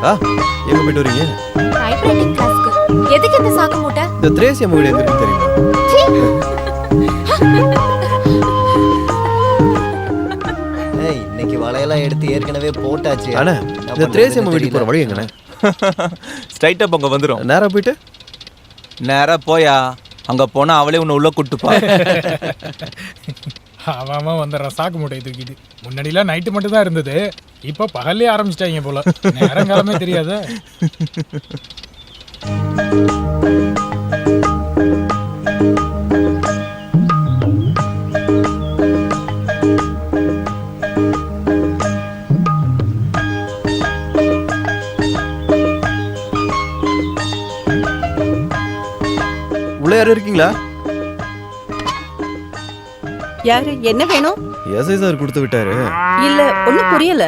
எங்க போயிட்டு வரீங்க? டைப்ரைட்டிங் கிளாஸ்க்கு. எதுக்கு இந்த சாக்கு மூட்டை? இந்த திரேசி அம்மா வீடு எங்க இருக்குன்னு தெரியுமா? ஏய், இன்னைக்கு வளையெல்லாம் எடுத்து ஏற்கனவே போட்டாச்சு. அண்ணா, இந்த திரேசி அம்மா வீட்டுக்கு போற வழி எங்கண்ணே? ஸ்ட்ரைட்டா அங்க வந்துரும். நேரா போயிட்டு நேரா போயா, அங்க போனா அவளே உன்னை உள்ள கூட்டுப்பா. அவன் வந்துடுறான் சாக்கு மூட்டை தூக்கிட்டு. முன்னாடிலாம் நைட்டு மட்டும் தான் இருந்தது, இப்போ பகல்லே ஆரம்பிச்சிட்டாங்க போல. நேரங்காலமே தெரியாத. உள்ள யாரும் இருக்கீங்களா? யாரு, என்ன வேணும்? எஸ்ஐ சார் கொடுத்து விட்டாரு. இல்ல, ஒண்ணும் புரியல.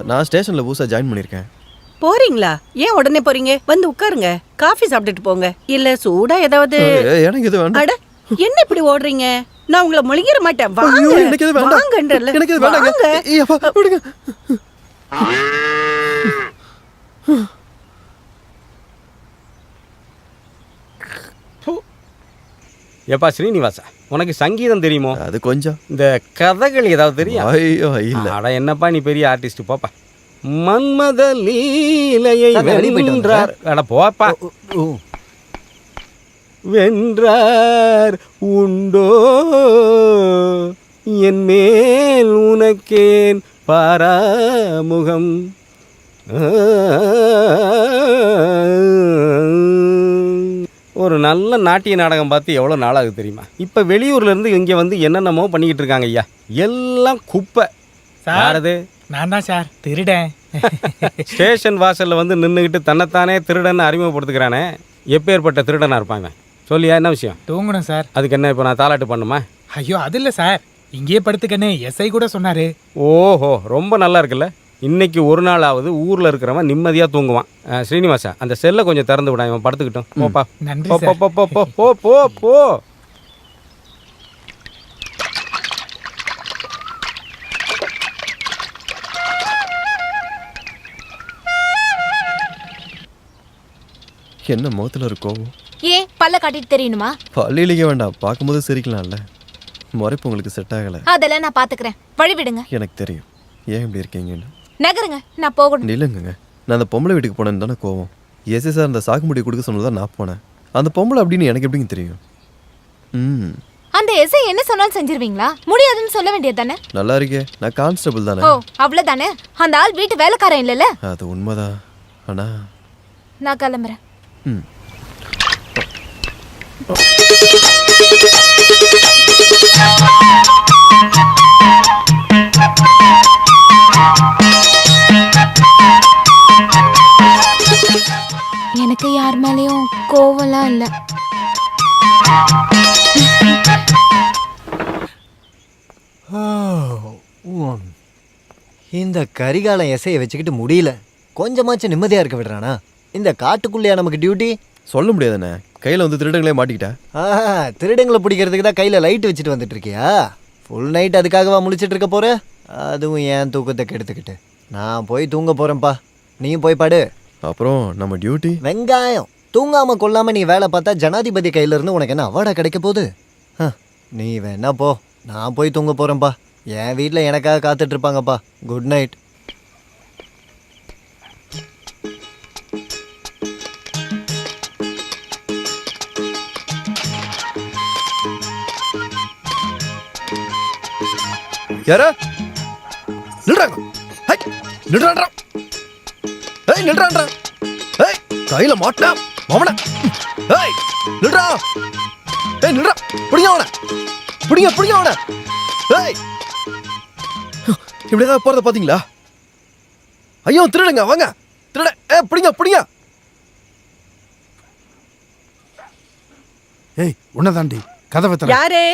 நான் ஸ்டேஷன்ல புதுசா ஜாயின் பண்ணிருக்கேன். போறீங்களா? ஏன் உடனே போறீங்க? வந்து உட்காருங்க, காஃபி சாப்பிட்டுட்டு போங்க. இல்ல சூடா ஏதாவது? எனக்கு இது வேண்டாம். அட, என்ன இப்படி ஓடுறீங்க? நான் உங்களை முழுகிற மாட்டேன். ஐயோ, எனக்கு இது வேண்டாம். வாங்கன்றல. எனக்கு இது வேண்டாங்க. ஏய் அப்பா, விடுங்க. ஏப்பா ஸ்ரீனிவாசா, உனக்கு சங்கீதம் தெரியுமோ? அது கொஞ்சம். இந்த கதைகள் ஏதாவது தெரியும்? ஐயோ இல்ல. அட என்னப்பா நீ பெரிய ஆர்டிஸ்ட், போப்பா. மன்மத லீலையை வென்றார். அட போப்பா. வென்றார் உண்டோ என் மேல் உனக்கேன் பாராமுகம். ஒரு நல்ல நாட்டிய நாடகம் பார்த்து எவ்வளோ நாளாகுது தெரியுமா? இப்போ வெளியூர்லேருந்து இங்கே வந்து என்னென்னமோ பண்ணிக்கிட்டு இருக்காங்க ஐயா. எல்லாம் குப்பை. சாரது நான் தான் சார் திருடேன். ஸ்டேஷன் வாசலில் வந்து நின்றுக்கிட்டு தன்னைத்தானே திருடன்னு அறிமுகப்படுத்துக்கிறானே, எப்பேற்பட்ட திருடனாக இருப்பாங்க? சொல்லியா, என்ன விஷயம்? தூங்கணும் சார். அதுக்கு என்ன இப்போ நான் தாலாட்டு பண்ணுமா? ஐயோ அது இல்லை சார், இங்கேயே படுத்துக்கன்னு எஸ்ஐ கூட சொன்னாரு. ஓஹோ, ரொம்ப நல்லா இருக்குல்ல. இன்னைக்கு ஒரு நாளாவது ஊரில் இருக்கிறவன் நிம்மதியாக தூங்குவான். ஸ்ரீனிவாசா, அந்த செல்லை கொஞ்சம் திறந்து விட, இவன் படுத்துக்கிட்டோம். போப்பா. நன்றி போ சார். போ போ போ போ போ போ. என்ன முகத்துல ஒரு கோவம்? ஏன் பல்ல காட்டிட்டு தெரியணுமா? பள்ளியிலேயே வேண்டாம், பார்க்கும்போது சிரிக்கலாம்ல. முறைப்பு உங்களுக்கு செட் ஆகல. அதெல்லாம் நான் பாத்துக்கிறேன், வழி விடுங்க. எனக்கு தெரியும் ஏன் இப்படி இருக்கீங்கன்னு. நகருங்க, நான் போகணும். இல்லைங்க, நான் அந்த பொம்பளை வீட்டுக்கு போனேன்னு தானே கோவம். எஸ்ஐ சார் அந்த சாக்கு முடி கொடுக்க சொன்னதான் நான் போனேன். அந்த பொம்பளை அப்படின்னு எனக்கு எப்படிங்க தெரியும்? அந்த எஸ்ஐ என்ன சொன்னாலும் செஞ்சிருவீங்களா? முடியாதுன்னு சொல்ல வேண்டியது தானே? நல்லா இருக்கே, நான் கான்ஸ்டபிள் தானே. ஓ அவ்வளவுதானே. அந்த ஆள் வீட்டு வேலைக்காரன் இல்லைல்ல? அது உண்மைதான். ஆனா நான் கிளம்புறேன். எனக்கு யார் மேலேயும் கோவம்லாம் இல்லை. இந்த கரிகாலம் எசையை வச்சுக்கிட்டு முடியல. கொஞ்சமாச்சும் நிம்மதியா இருக்க விடுறானா? இந்த காட்டுக்குள்ளையா நமக்கு டியூட்டி? சொல்ல முடியாதுண்ணே, கையில் வந்து திருடங்களே மாட்டிக்கிட்டா. திருடங்களை பிடிக்கிறதுக்கு தான் கையில் லைட் வச்சுட்டு வந்துட்டு இருக்கியா? ஃபுல் நைட் அதுக்காகவா முழிச்சிட்டு இருக்க போற? அதுவும் ஏன் தூக்கத்தை கெடுத்துக்கிட்டு. நான் போய் தூங்க போறேன்ப்பா, நீயும் போய் பாடு. அப்புறம் நம்ம டியூட்டி வெங்காயம். தூங்காம கொள்ளாம நீ வேலை பார்த்தா ஜனாதிபதி கையில இருந்து உனக்கு என்ன அவார்டா கிடைக்க போகுது? நீ வேணா போ, நான் போய் தூங்க போறேன்ப்பா. என் வீட்டில் எனக்காக காத்துட்டு இருப்பாங்கப்பா. Good night. யாரா நில்றாங்க? நில்றான்றா, நில்றான்றா. கையில மாட்டா மாமன. நில்றா, நில்றா. பிடிங்க அவன, பிடிங்க பிடிங்க அவன. இப்படிதான் போறத பாத்தீங்களா? ஐயோ திருடுங்க, வாங்க திருட. பிடிங்க பிடிங்க. ஏய் உன்னதாண்டி, கதவை தர. யாரே?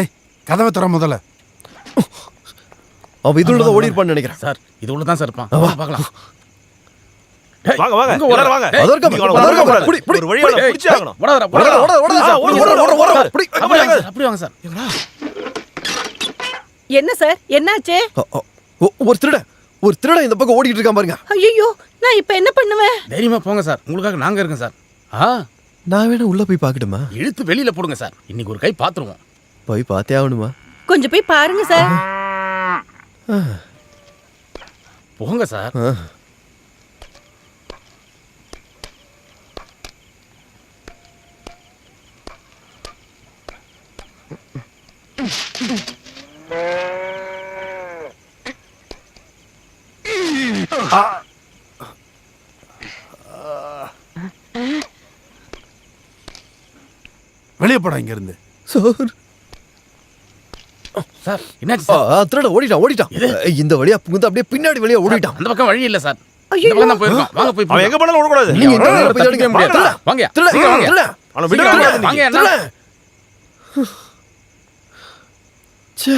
ஏய் கதவை தர முதல்ல. அவன் இதுள்ளதான் ஓடி இருப்பான்னு நினைக்கிறேன் சார். இது உள்ளதான் சார் இருப்பான், பார்க்கலாம். வாங்க வாங்க எல்லாரும் வாங்க. அதர்கம் புடி புடி ஒரு வழியா புடிச்சு ஆகணும். ஓட ஓட ஓட. புடி அப்படி வாங்க சார். என்ன சார், என்னாச்சு? ஒரு திருட ஒரு திருடன் இந்த பக்கம் ஓடிட்டு இருக்கான் பாருங்க. ஐயோ நான் இப்ப என்ன பண்ணுவேன்? தைரியமா போங்க சார், உங்களுக்காக நாங்க இருக்கோம் சார். நான் வேணா உள்ள போய் பார்க்கட்டுமா? இழுத்து வெளியில போடுங்க சார், இன்னைக்கு ஒரு கை பாத்துருவோம். போய் பார்த்தே ஆகணுமா? கொஞ்சம் போய் பாருங்க சார். போங்க சார். வெளியே போடா இங்க இருந்து. சார் சார் என்னாச்சு சார்? திருடன் ஓடிட்டான். இந்த வழியா புகுந்து அப்படியே பின்னாடி வழியா ஓடிட்டான். அந்த பக்கம் வழி இல்ல சார், இந்த பக்கம் தான் போயிருக்கோம். வாங்க போய் அவன் எங்க போனாலும் ஓடக்கூடாது. நீங்க இந்த வழியா போய் தேடுங்க. வாங்க வாங்க திருடன். அவனை விடுங்க. வாங்க அண்ணா. ச்சே.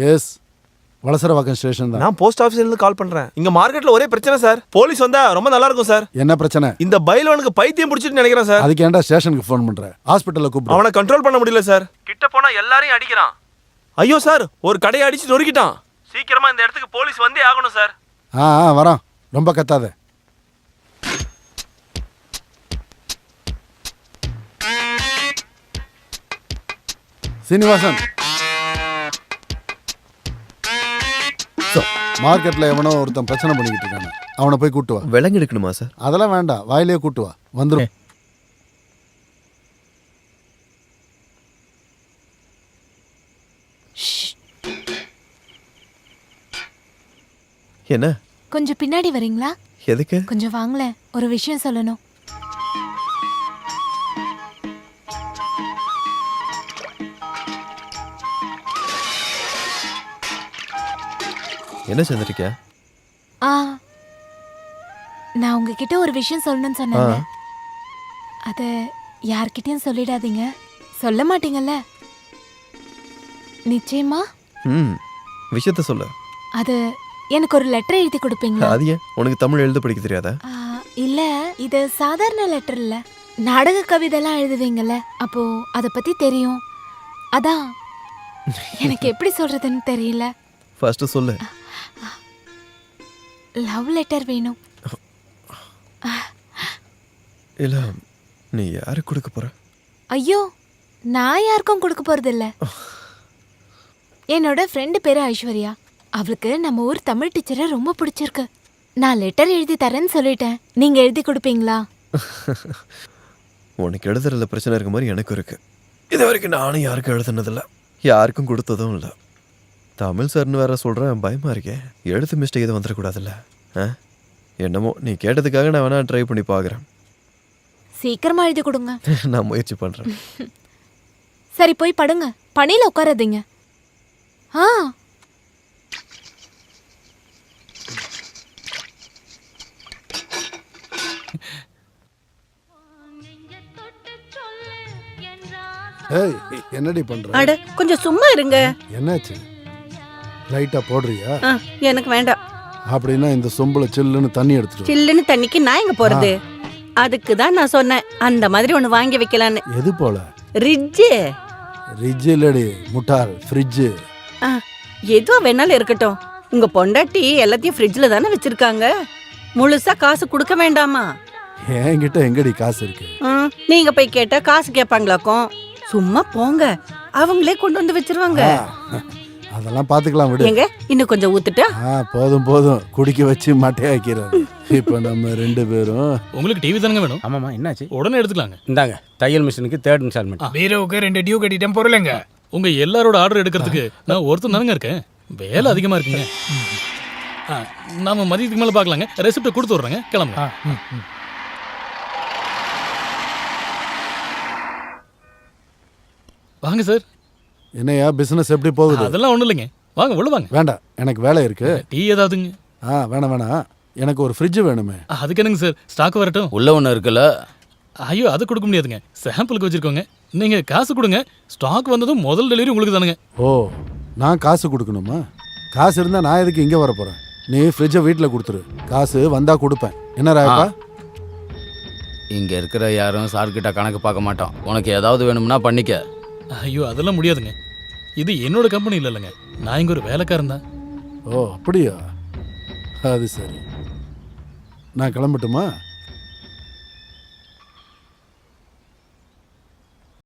எஸ், வளசரவாக்கம் ஸ்டேஷன் தான். நான் போஸ்ட் ஆபீஸ்ல இருந்து கால் பண்றேன். இங்க மார்க்கெட்ல ஒரே பிரச்சனை சார். போலீஸ் வந்தா ரொம்ப நல்லா இருக்கும் சார். என்ன பிரச்சனை? இந்த பைலவனுக்கு பைத்தியம் பிடிச்சிட்டு நினைக்கிறேன் சார். அதுக்கு ஏன்டா ஸ்டேஷனுக்கு ஃபோன் பண்ற? ஹாஸ்பிட்டல்ல கூப்பிடு. அவனை கண்ட்ரோல் பண்ண முடியல சார். கிட்ட போனா எல்லாரையும் அடிக்கிறான். ஐயோ சார், ஒரு கடையை அடிச்சு நொறுக்கிட்டான். சீக்கிரமா இந்த இடத்துக்கு போலீஸ் வந்தே ஆகணும் சார். வரான், ரொம்ப கத்தாத. சீனிவாசன், மார்க்கெட்ல எவனோ ஒருத்தன் பிரச்சனை பண்ணிக்கிட்டு இருக்கானே, அவனை போய் கூட்டு வா. விலங்கு எடுக்கணுமா சார்? அதெல்லாம் வேண்டாம், வாயிலே கூட்டு வா, வந்துடும். என்ன? கொஞ்சம் பின்னாடி வரீங்களா? எதுக்கு? கொஞ்சம் வாங்களேன், ஒரு விஷயம் சொல்லணும். என்ன செஞ்சிருக்கியா? நான் உங்ககிட்ட ஒரு விஷயம் சொல்லணும்னு சொன்னேன். அத யார்கிட்டயும் சொல்லிடாதீங்க. சொல்ல மாட்டீங்கல்ல? நிச்சயமா? விஷயத்த சொல்லு. அது எனக்கு ஒரு லெட்டர் எழுதி கொடுப்பீங்களா? அது ஏன்? உனக்கு தமிழ் எழுத படிக்க தெரியாதா? இல்ல, இது சாதாரண லெட்டர் இல்ல. நாடக கவிதைலாம் எழுதுவீங்கல்ல, அப்போ அத பத்தி தெரியும். அதான் எனக்கு எப்படி சொல்றதுன்னு தெரியல. ஃபர்ஸ்ட் சொல்லு. லவ் லெட்டர் வேணும். இல்ல, நீ யாருக்கு கொடுக்க போற? ஐயோ, நான் யாருக்கும் கொடுக்க போறது இல்ல. என்னோட ஃப்ரெண்டு பேரு ஐஸ்வர்யா. அவளுக்கு நம்ம ஊர் தமிழ் டீச்சரை ரொம்ப பிடிச்சிருக்கு. நான் லெட்டர் எழுதி தரேன்னு சொல்லிட்டேன். நீங்க எழுதி கொடுப்பீங்களா? உனக்கு எழுதுறதுல பிரச்சனை இருக்க மாதிரி எனக்கு இருக்கு. இது வரைக்கும் நானும் யாருக்கும் எழுதுனதில்ல, யாருக்கும் கொடுத்ததும் இல்லை. தமிழ் சார்னு வேற சொல்கிறேன், பயமாக இருக்கேன். எழுத்து மிஸ்டேக் எதுவும் வந்துடக்கூடாதுல்ல? என்னமோ நீ கேட்டதுக்காக நான் வேணா ட்ரை பண்ணி பார்க்குறேன். சீக்கிரமா எழுதி கொடுங்க. நான் முயற்சி பண்ணுறேன். சரி, போய் படுங்க, பணியில் உட்காராதீங்க. ஏய், என்னடி பண்ற? அட கொஞ்சம் சும்மா இருங்க. என்னாச்சு? லைட்டா போடுறியா? எனக்கு வேண்டாம். அப்படின்னா இந்த சொம்புல சில்லுன்னு தண்ணி எடுத்துட்டு. சில்லுன்னு தண்ணிக்கு நான் எங்க போறது? அதுக்கு தான் நான் சொன்னேன், அந்த மாதிரி ஒண்ணு வாங்கி வைக்கலான்னு. எது போல? ரிட்ஜ். ரிட்ஜ் இல்லடி முட்டாள், ஃப்ரிட்ஜ். எதுவா வேணாலும் இருக்கட்டும். உங்க பொண்டாட்டி எல்லாத்தையும் ஃப்ரிட்ஜ்ல தானே வச்சிருக்காங்க. முழுசா காசு கொடுக்க வேண்டாமா? என்கிட்ட எங்கடி காசு இருக்கு? நீங்க போய் கேட்டா காசு கேட்பாங்களாக்கும். சும்மா போங்க, அவங்களே கொண்டு வந்து வச்சிருவாங்க. அதெல்லாம் பாத்துக்கலாம், விடு. எங்க இன்னும் கொஞ்சம் ஊத்துட்டா? போதும் போதும், குடிக்க வச்சு மட்டையாக்கிறாரு. இப்ப நம்ம ரெண்டு பேரும். உங்களுக்கு டிவி தானங்க வேணும்? ஆமாம்மா, என்னாச்சு? உடனே எடுத்துக்கலாங்க. இந்தாங்க தையல் மிஷினுக்கு 3rd இன்ஸ்டால்மெண்ட். பீரோவுக்கு 2 டியூ கட்டிட்டேன் பொருளைங்க. உங்க எல்லாரோட ஆர்டர் எடுக்கிறதுக்கு நான் ஒருத்தன் தானங்க இருக்கேன். வேலை அதிகமா இருக்குங்க. நாம மதியத்துக்கு மேல பார்க்கலாங்க. ரெசிப்ட் கொடுத்து விடுறேங்க, கிளம்புங்க. வாங்க சார். என்னையா பிசினஸ் எப்படி போகுது? அதெல்லாம் ஒண்ணும் இல்லைங்க, வாங்க உள்ள வாங்க. வேண்டாம், எனக்கு வேலை இருக்கு. டீ ஏதாவதுங்க? வேணாம் வேணாம், எனக்கு ஒரு ஃப்ரிட்ஜ் வேணுமே. அதுக்கு என்னங்க சார், ஸ்டாக் வரட்டும். உள்ள ஒன்று இருக்குல்ல. ஐயோ அது கொடுக்க முடியாதுங்க, சாம்பிளுக்கு வச்சிருக்கோங்க. நீங்க காசு கொடுங்க, ஸ்டாக் வந்ததும் முதல் டெலிவரி உங்களுக்கு தானுங்க. ஓ, நான் காசு கொடுக்கணுமா? காசு இருந்தால் நான் எதுக்கு இங்கே வர போகிறேன்? நீ ஃப்ரிட்ஜை வீட்டில் கொடுத்துரு, காசு வந்தால் கொடுப்பேன். என்ன ராயப்பா? இங்க இருக்கிற யாரும் சார்கிட்ட கணக்கு பார்க்க மாட்டோம். உனக்கு ஏதாவது வேணும்னா பண்ணிக்க. ஐயோ அதெல்லாம் முடியாதுங்க, இது என்னோட கம்பெனி இல்லைங்க, நான் இங்க ஒரு வேலைக்காரன் தான். ஓ அப்படியா? அது சரி, நான் கிளம்பட்டுமா?